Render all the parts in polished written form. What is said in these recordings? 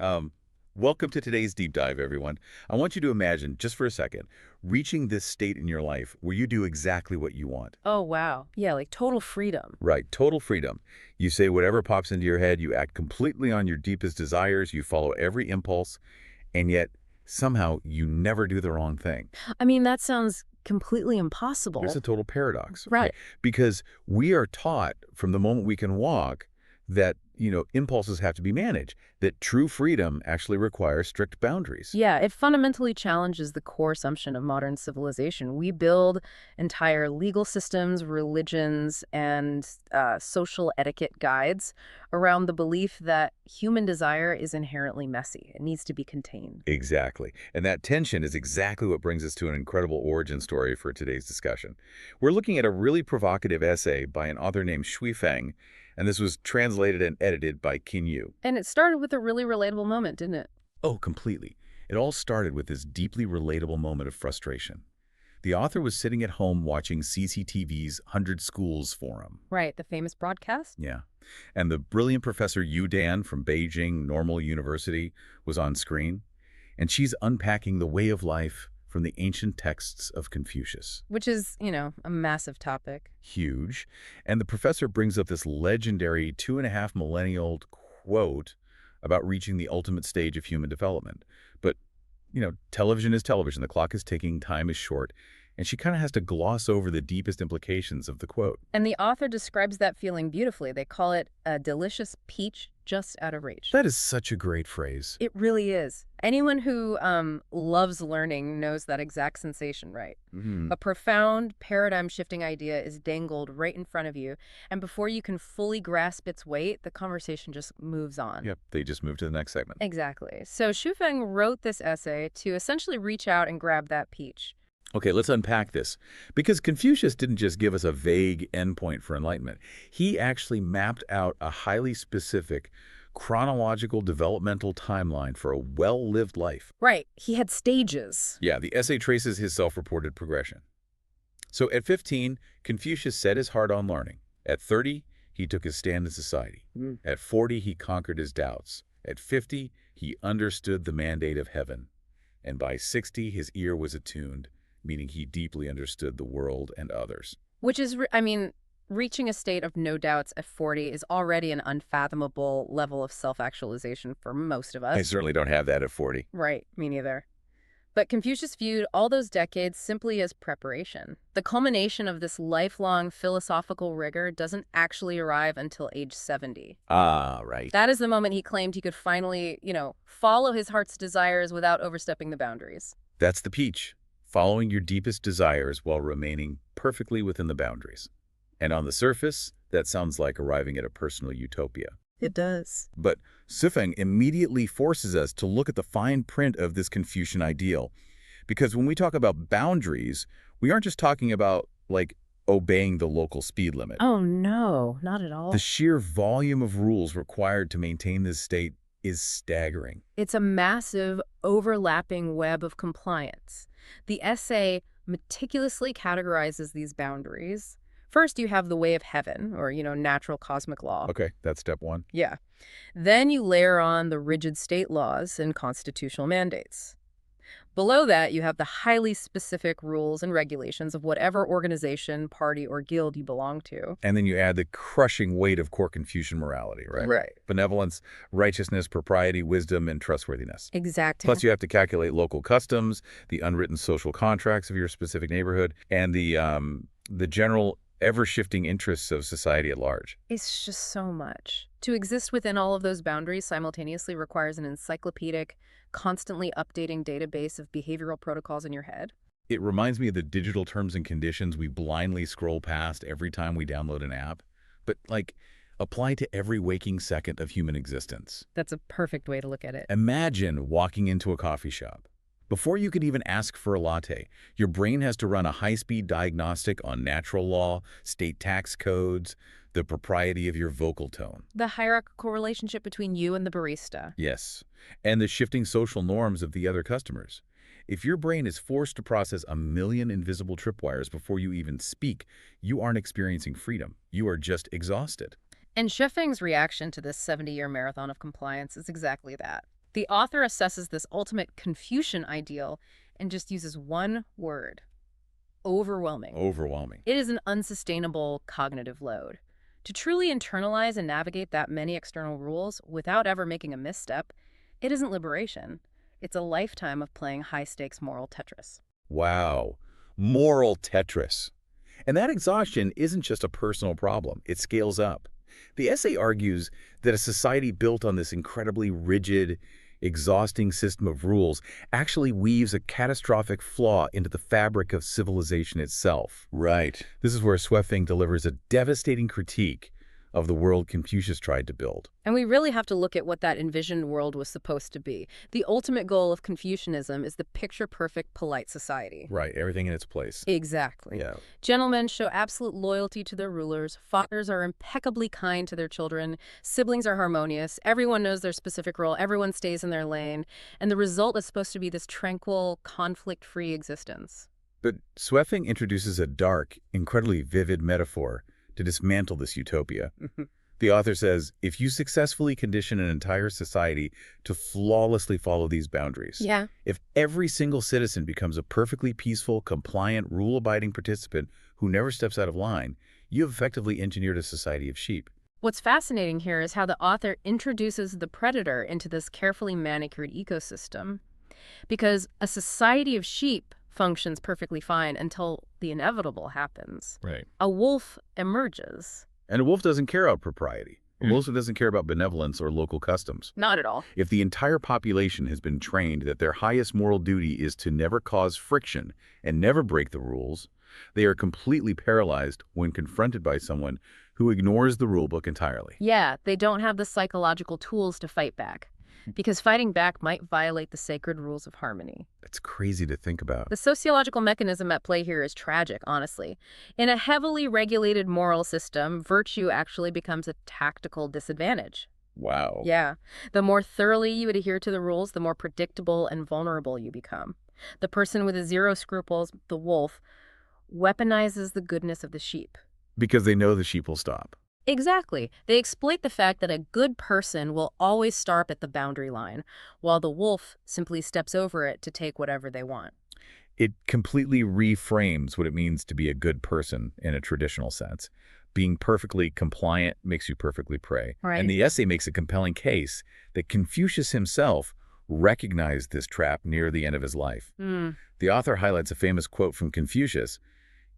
Um, Welcome to today's deep dive, everyone. I want you to imagine, just for a second, reaching this state in your life where you do exactly what you want. Oh, wow. Yeah, like total freedom. Right, total freedom. You say whatever pops into your head, you act completely on your deepest desires, you follow every impulse, and yet somehow you never do the wrong thing. I mean, that sounds completely There's a impossible. total paradox, okay? Right. Because we are taught from the moment we can walk that, impulses have to be managed, that true freedom actually requires strict boundaries. Yeah, it fundamentally challenges the core assumption of modern civilization. We build entire legal systems, religions, and social etiquette guides around the belief that human desire is inherently messy. It needs to be contained. Exactly. And that tension is exactly what brings us to an incredible origin story for today's discussion. We're looking at a really provocative essay by an author named Shui Feng, and this was translated and edited by Qin Yu. And it started with a really relatable moment, didn't it? Oh, completely. It all started with this deeply relatable moment of frustration. The author was sitting at home watching CCTV's 100 Schools forum. Right, the famous broadcast? Yeah. And the brilliant Professor Yu Dan from Beijing Normal University was on screen, and she's unpacking the way of life from the ancient texts of Confucius. Which is, a massive topic. Huge. And the professor brings up this legendary 2.5 millennia-old quote about reaching the ultimate stage of human development. But, television is television. The clock is ticking, time is short, and she kind of has to gloss over the deepest implications of the quote. And the author describes that feeling beautifully. They call it a delicious peach just out of reach. That is such a great phrase. It really is. Anyone who loves learning knows that exact sensation, right? Mhm. A profound, paradigm-shifting idea is dangled right in front of you, and before you can fully grasp its weight, the conversation just moves on. Yep, they just moved to the next segment. Exactly. So Xu Feng wrote this essay to essentially reach out and grab that peach. Okay, let's unpack this. Because Confucius didn't just give us a vague endpoint for enlightenment. He actually mapped out a highly specific chronological developmental timeline for a well-lived life. Right. He had stages. Yeah, the essay traces his self-reported progression. So at 15, Confucius set his heart on learning. At 30, he took his stand in society. At 40, he conquered his doubts. At 50, he understood the mandate of heaven. And by 60, his ear was attuned, meaning he deeply understood the world and others. Which is, reaching a state of no doubts at 40 is already an unfathomable level of self-actualization for most of us. I certainly don't have that at 40. Right, me neither. But Confucius viewed all those decades simply as preparation. The culmination of this lifelong philosophical rigor doesn't actually arrive until age 70. Ah, right. That is the moment he claimed he could finally, follow his heart's desires without overstepping the boundaries. That's the peach, following your deepest desires while remaining perfectly within the boundaries. And on the surface, that sounds like arriving at a personal utopia. It does. But Sufeng immediately forces us to look at the fine print of this Confucian ideal. Because when we talk about boundaries, we aren't just talking about, obeying the local speed limit. Oh, no, not at all. The sheer volume of rules required to maintain this state is staggering. It's a massive, overlapping web of compliance. The essay meticulously categorizes these boundaries. First, you have the way of heaven, or, natural cosmic law. Okay, that's step one. Yeah. Then you layer on the rigid state laws and constitutional mandates. Below that, you have the highly specific rules and regulations of whatever organization, party, or guild you belong to. And then you add the crushing weight of core Confucian morality, right? Right. Benevolence, righteousness, propriety, wisdom, and trustworthiness. Exactly. Plus, you have to calculate local customs, the unwritten social contracts of your specific neighborhood, and the general ever-shifting interests of society at large. It's just so much. To exist within all of those boundaries simultaneously requires an encyclopedic, constantly updating database of behavioral protocols in your head. It reminds me of the digital terms and conditions we blindly scroll past every time we download an app, but, apply to every waking second of human existence. That's a perfect way to look at it. Imagine walking into a coffee shop. Before you can even ask for a latte, your brain has to run a high-speed diagnostic on natural law, state tax codes, the propriety of your vocal tone. The hierarchical relationship between you and the barista. Yes, and the shifting social norms of the other customers. If your brain is forced to process a million invisible tripwires before you even speak, you aren't experiencing freedom. You are just exhausted. And Sheffing's reaction to this 70-year marathon of compliance is exactly that. The author assesses this ultimate Confucian ideal and just uses one word: overwhelming. Overwhelming. It is an unsustainable cognitive load. To truly internalize and navigate that many external rules without ever making a misstep, it isn't liberation. It's a lifetime of playing high-stakes moral Tetris. Wow. Moral Tetris. And that exhaustion isn't just a personal problem. It scales up. The essay argues that a society built on this incredibly rigid, exhausting system of rules actually weaves a catastrophic flaw into the fabric of civilization itself. Right. This is where Swefeng delivers a devastating critique of the world Confucius tried to build. And we really have to look at what that envisioned world was supposed to be. The ultimate goal of Confucianism is the picture-perfect, polite society. Right, everything in its place. Exactly. Yeah. Gentlemen show absolute loyalty to their rulers. Fathers are impeccably kind to their children. Siblings are harmonious. Everyone knows their specific role. Everyone stays in their lane. And the result is supposed to be this tranquil, conflict-free existence. But Swefeng introduces a dark, incredibly vivid metaphor to dismantle this utopia. The author says, if you successfully condition an entire society to flawlessly follow these boundaries, if every single citizen becomes a perfectly peaceful, compliant, rule-abiding participant who never steps out of line, you have effectively engineered a society of sheep. What's fascinating here is how the author introduces the predator into this carefully manicured ecosystem. Because a society of sheep functions perfectly fine until the inevitable happens. Right. A wolf emerges. And a wolf doesn't care about propriety. A wolf doesn't care about benevolence or local customs. Not at all. If the entire population has been trained that their highest moral duty is to never cause friction and never break the rules, they are completely paralyzed when confronted by someone who ignores the rulebook entirely. Yeah, they don't have the psychological tools to fight back, because fighting back might violate the sacred rules of harmony. It's crazy to think about. The sociological mechanism at play here is tragic, honestly. In a heavily regulated moral system, virtue actually becomes a tactical disadvantage. Wow. Yeah. The more thoroughly you adhere to the rules, the more predictable and vulnerable you become. The person with zero scruples, the wolf, weaponizes the goodness of the sheep. Because they know the sheep will stop. Exactly. They exploit the fact that a good person will always start at the boundary line, while the wolf simply steps over it to take whatever they want. It completely reframes what it means to be a good person in a traditional sense. Being perfectly compliant makes you perfectly prey. Right. And the essay makes a compelling case that Confucius himself recognized this trap near the end of his life. The author highlights a famous quote from Confucius,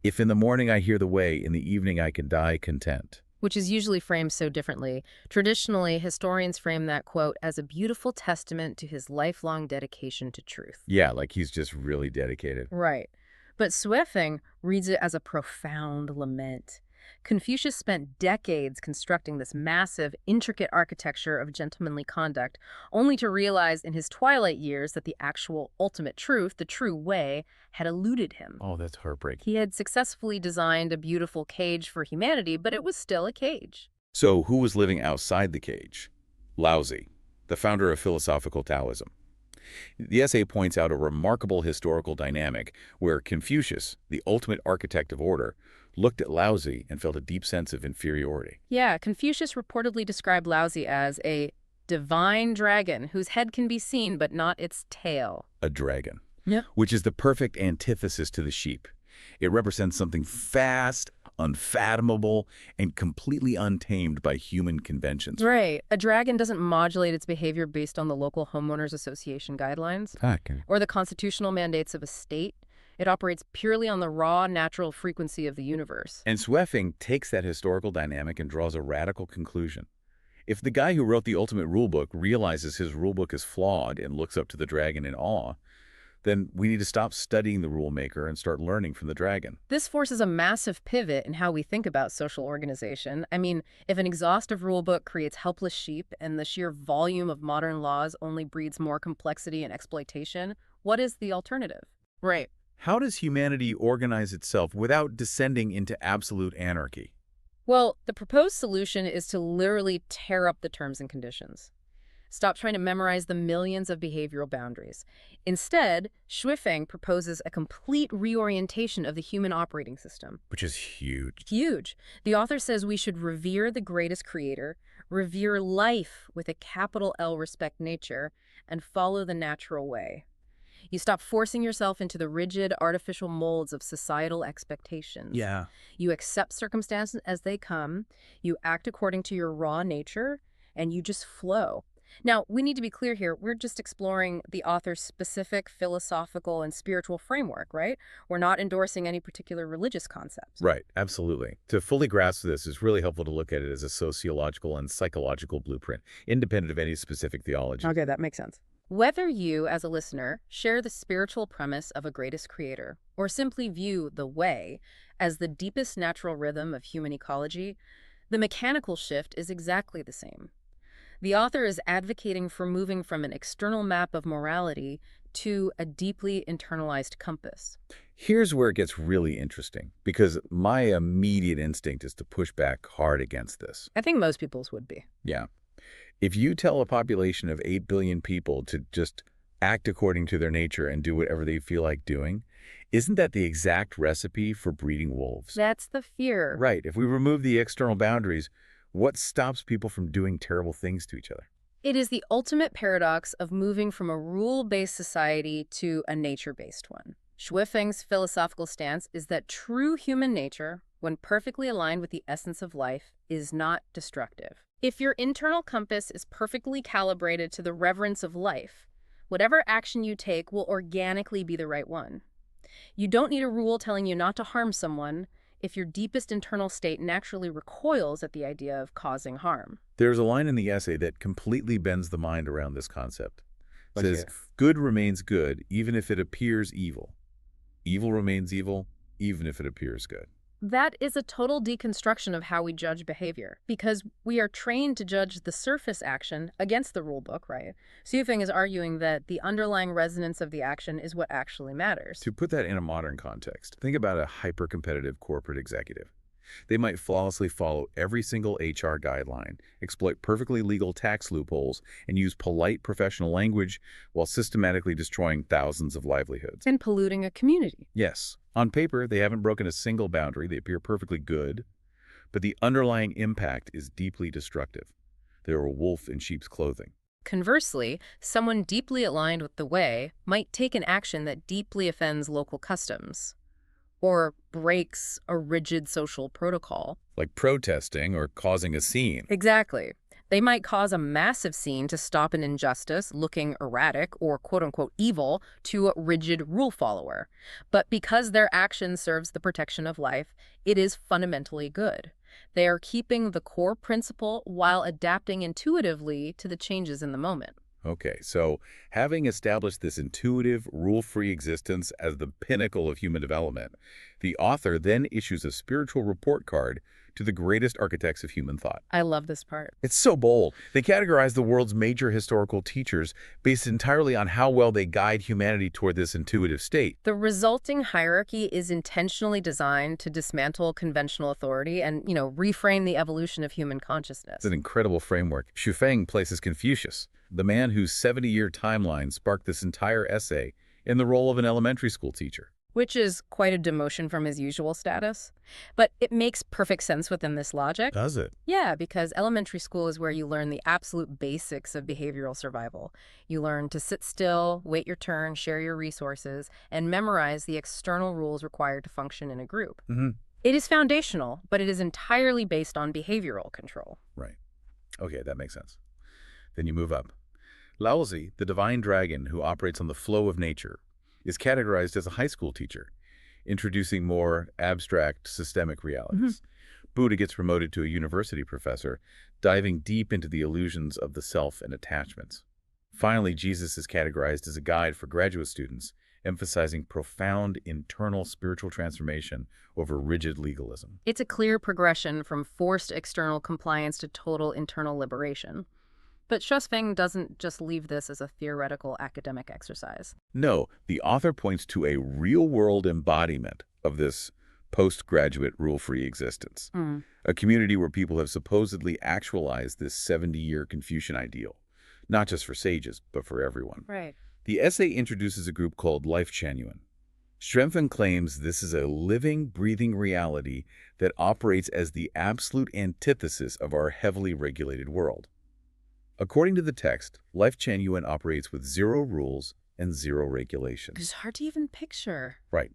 "If in the morning I hear the way, in the evening I can die content." Which is usually framed so differently. Traditionally, historians frame that quote as a beautiful testament to his lifelong dedication to truth. Yeah, like he's just really dedicated. Right. But Swefeng reads it as a profound lament. Confucius spent decades constructing this massive, intricate architecture of gentlemanly conduct, only to realize in his twilight years that the actual ultimate truth, the true way, had eluded him. Oh, that's heartbreaking. He had successfully designed a beautiful cage for humanity, but it was still a cage. So who was living outside the cage? Laozi, the founder of philosophical Taoism. The essay points out a remarkable historical dynamic where Confucius, the ultimate architect of order, looked at Laozi and felt a deep sense of inferiority. Yeah, Confucius reportedly described Laozi as a divine dragon whose head can be seen but not its tail. A dragon. Yeah. Which is the perfect antithesis to the sheep. It represents something fast, unfathomable, and completely untamed by human conventions. Right. A dragon doesn't modulate its behavior based on the local homeowners association guidelines or the constitutional mandates of a state. It operates purely on the raw, natural frequency of the universe. And Swefeng takes that historical dynamic and draws a radical conclusion. If the guy who wrote the ultimate rulebook realizes his rulebook is flawed and looks up to the dragon in awe, then we need to stop studying the rulemaker and start learning from the dragon. This forces a massive pivot in how we think about social organization. I mean, if an exhaustive rulebook creates helpless sheep and the sheer volume of modern laws only breeds more complexity and exploitation, what is the alternative? Right. How does humanity organize itself without descending into absolute anarchy? Well, the proposed solution is to literally tear up the terms and conditions. Stop trying to memorize the millions of behavioral boundaries. Instead, Swefeng proposes a complete reorientation of the human operating system. Which is huge. Huge. The author says we should revere the greatest creator, revere life with a capital L, respect nature, and follow the natural way. You stop forcing yourself into the rigid, artificial molds of societal expectations. Yeah. You accept circumstances as they come, you act according to your raw nature, and you just flow. Now, we need to be clear here. We're just exploring the author's specific philosophical and spiritual framework, right? We're not endorsing any particular religious concept. Right, absolutely. To fully grasp this, it's really helpful to look at it as a sociological and psychological blueprint, independent of any specific theology. Okay, that makes sense. Whether you, as a listener, share the spiritual premise of a greatest creator, or simply view the way as the deepest natural rhythm of human ecology, the mechanical shift is exactly the same. The author is advocating for moving from an external map of morality to a deeply internalized compass. Here's where it gets really interesting, because my immediate instinct is to push back hard against this. I think most people's would be. Yeah. If you tell a population of 8 billion people to just act according to their nature and do whatever they feel like doing, isn't that the exact recipe for breeding wolves? That's the fear. Right. If we remove the external boundaries, what stops people from doing terrible things to each other? It is the ultimate paradox of moving from a rule-based society to a nature-based one. Shui Feng's philosophical stance is that true human nature, when perfectly aligned with the essence of life, is not destructive. If your internal compass is perfectly calibrated to the reverence of life, whatever action you take will organically be the right one. You don't need a rule telling you not to harm someone if your deepest internal state naturally recoils at the idea of causing harm. There's a line in the essay that completely bends the mind around this concept. It Let's says, hear it. good remains good even if it appears evil. Evil remains evil even if it appears good. That is a total deconstruction of how we judge behavior, because we are trained to judge the surface action against the rule book, right? Xu Feng is arguing that the underlying resonance of the action is what actually matters. To put that in a modern context, think about a hyper-competitive corporate executive. They might flawlessly follow every single HR guideline, exploit perfectly legal tax loopholes, and use polite professional language while systematically destroying thousands of livelihoods. And polluting a community. Yes, on paper, they haven't broken a single boundary. They appear perfectly good, but the underlying impact is deeply destructive. They're a wolf in sheep's clothing. Conversely, someone deeply aligned with the way might take an action that deeply offends local customs or breaks a rigid social protocol. Like protesting or causing a scene. Exactly. They might cause a massive scene to stop an injustice looking erratic or quote-unquote evil to a rigid rule follower. But because their action serves the protection of life, it is fundamentally good. They are keeping the core principle while adapting intuitively to the changes in the moment. Okay, so having established this intuitive, rule-free existence as the pinnacle of human development, the author then issues a spiritual report card to the greatest architects of human thought. I love this part. It's so bold. They categorize the world's major historical teachers based entirely on how well they guide humanity toward this intuitive state. The resulting hierarchy is intentionally designed to dismantle conventional authority and, reframe the evolution of human consciousness. It's an incredible framework. Xu Feng places Confucius, the man whose 70-year timeline sparked this entire essay, in the role of an elementary school teacher. Which is quite a demotion from his usual status. But it makes perfect sense within this logic. Does it? Yeah, because elementary school is where you learn the absolute basics of behavioral survival. You learn to sit still, wait your turn, share your resources, and memorize the external rules required to function in a group. It is foundational, but it is entirely based on behavioral control. Right. Okay, that makes sense. Then you move up. Laozi, the divine dragon who operates on the flow of nature, is categorized as a high school teacher, introducing more abstract systemic realities. Buddha gets promoted to a university professor, diving deep into the illusions of the self and attachments. Finally, Jesus is categorized as a guide for graduate students, emphasizing profound internal spiritual transformation over rigid legalism. It's a clear progression from forced external compliance to total internal liberation. But Xu Feng doesn't just leave this as a theoretical academic exercise. No, the author points to a real-world embodiment of this postgraduate rule-free existence. A community where people have supposedly actualized this 70-year Confucian ideal, not just for sages, but for everyone. Right. The essay introduces a group called Lifechanyuan. Xu claims this is a living, breathing reality that operates as the absolute antithesis of our heavily regulated world. According to the text, Lifechanyuan operates with 0 rules and 0 regulations. It's hard to even picture. Right.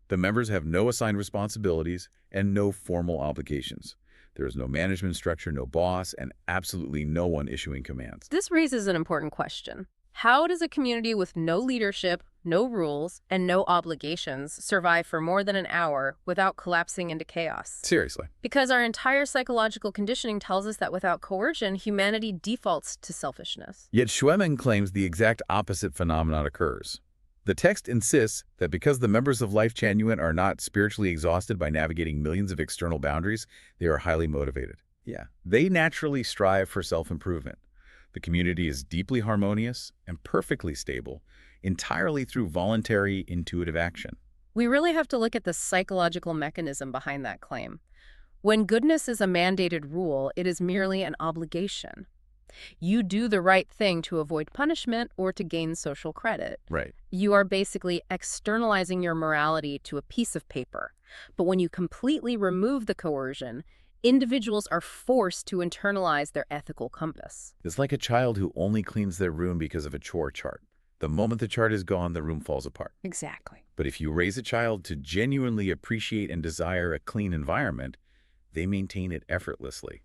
The members have no assigned responsibilities and no formal obligations. There is no management structure, no boss, and absolutely no one issuing commands. This raises an important question. How does a community with no leadership, no rules, and no obligations survive for more than an hour without collapsing into chaos? Seriously. Because our entire psychological conditioning tells us that without coercion, humanity defaults to selfishness. Yet Schuemann claims the exact opposite phenomenon occurs. The text insists that because the members of Lifechanyuan are not spiritually exhausted by navigating millions of external boundaries, they are highly motivated. Yeah. They naturally strive for self-improvement. The community is deeply harmonious and perfectly stable, entirely through voluntary, intuitive action. We really have to look at the psychological mechanism behind that claim. When goodness is a mandated rule, it is merely an obligation. You do the right thing to avoid punishment or to gain social credit. Right. You are basically externalizing your morality to a piece of paper. But when you completely remove the coercion, individuals are forced to internalize their ethical compass. It's like a child who only cleans their room because of a chore chart. The moment the chart is gone, the room falls apart. Exactly. But if you raise a child to genuinely appreciate and desire a clean environment, they maintain it effortlessly.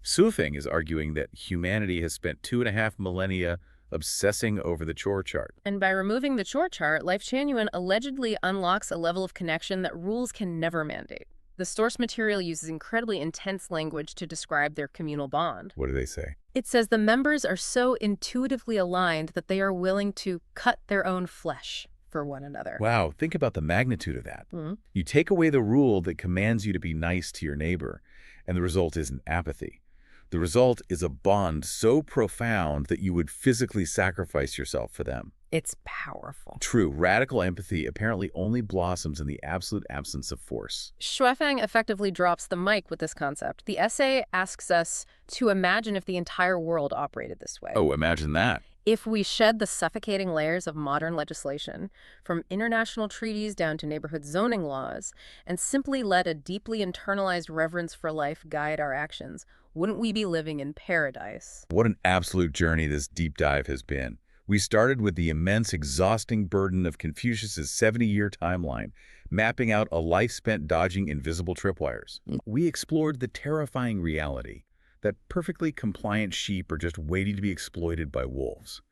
Sufeng is arguing that humanity has spent 2.5 millennia obsessing over the chore chart. And by removing the chore chart, Lifechanyuan allegedly unlocks a level of connection that rules can never mandate. The source material uses incredibly intense language to describe their communal bond. What do they say? It says the members are so intuitively aligned that they are willing to cut their own flesh for one another. Wow, think about the magnitude of that. Mm-hmm. You take away the rule that commands you to be nice to your neighbor, and the result isn't apathy. The result is a bond so profound that you would physically sacrifice yourself for them. It's powerful. True, radical empathy apparently only blossoms in the absolute absence of force. Shuefeng effectively drops the mic with this concept. The essay asks us to imagine if the entire world operated this way. Oh, imagine that. If we shed the suffocating layers of modern legislation, from international treaties down to neighborhood zoning laws, and simply let a deeply internalized reverence for life guide our actions, wouldn't we be living in paradise? What an absolute journey this deep dive has been. We started with the immense, exhausting burden of Confucius's 70-year timeline, mapping out a life spent dodging invisible tripwires. We explored the terrifying reality that perfectly compliant sheep are just waiting to be exploited by wolves.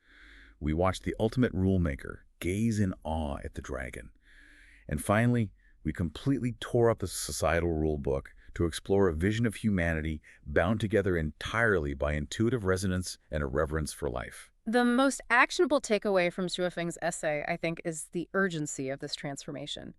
We watched the ultimate rule maker gaze in awe at the dragon. And finally, we completely tore up the societal rule book to explore a vision of humanity bound together entirely by intuitive resonance and a reverence for life. The most actionable takeaway from Shuefeng's essay, I think, is the urgency of this transformation.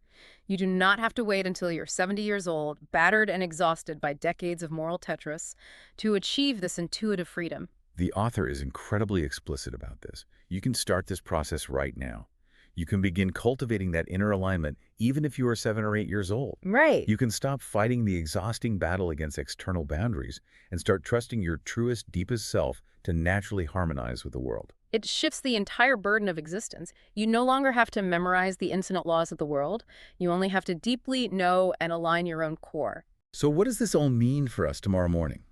You do not have to wait until you're 70 years old, battered and exhausted by decades of moral Tetris, to achieve this intuitive freedom. The author is incredibly explicit about this. You can start this process right now. You can begin cultivating that inner alignment even if you are 7 or 8 years old. Right. You can stop fighting the exhausting battle against external boundaries and start trusting your truest, deepest self to naturally harmonize with the world. It shifts the entire burden of existence. You no longer have to memorize the infinite laws of the world. You only have to deeply know and align your own core. So what does this all mean for us tomorrow morning?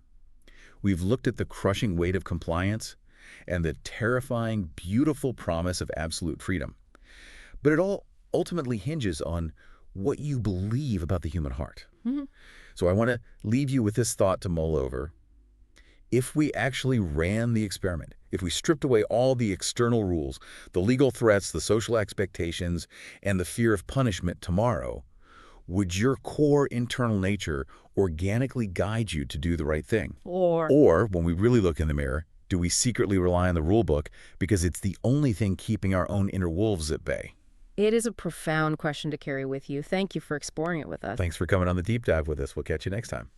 We've looked at the crushing weight of compliance and the terrifying, beautiful promise of absolute freedom. But it all ultimately hinges on what you believe about the human heart. Mm-hmm. So I want to leave you with this thought to mull over. If we actually ran the experiment, if we stripped away all the external rules, the legal threats, the social expectations, and the fear of punishment tomorrow, would your core internal nature organically guide you to do the right thing? Or when we really look in the mirror, do we secretly rely on the rule book because it's the only thing keeping our own inner wolves at bay? It is a profound question to carry with you. Thank you for exploring it with us. Thanks for coming on the deep dive with us. We'll catch you next time.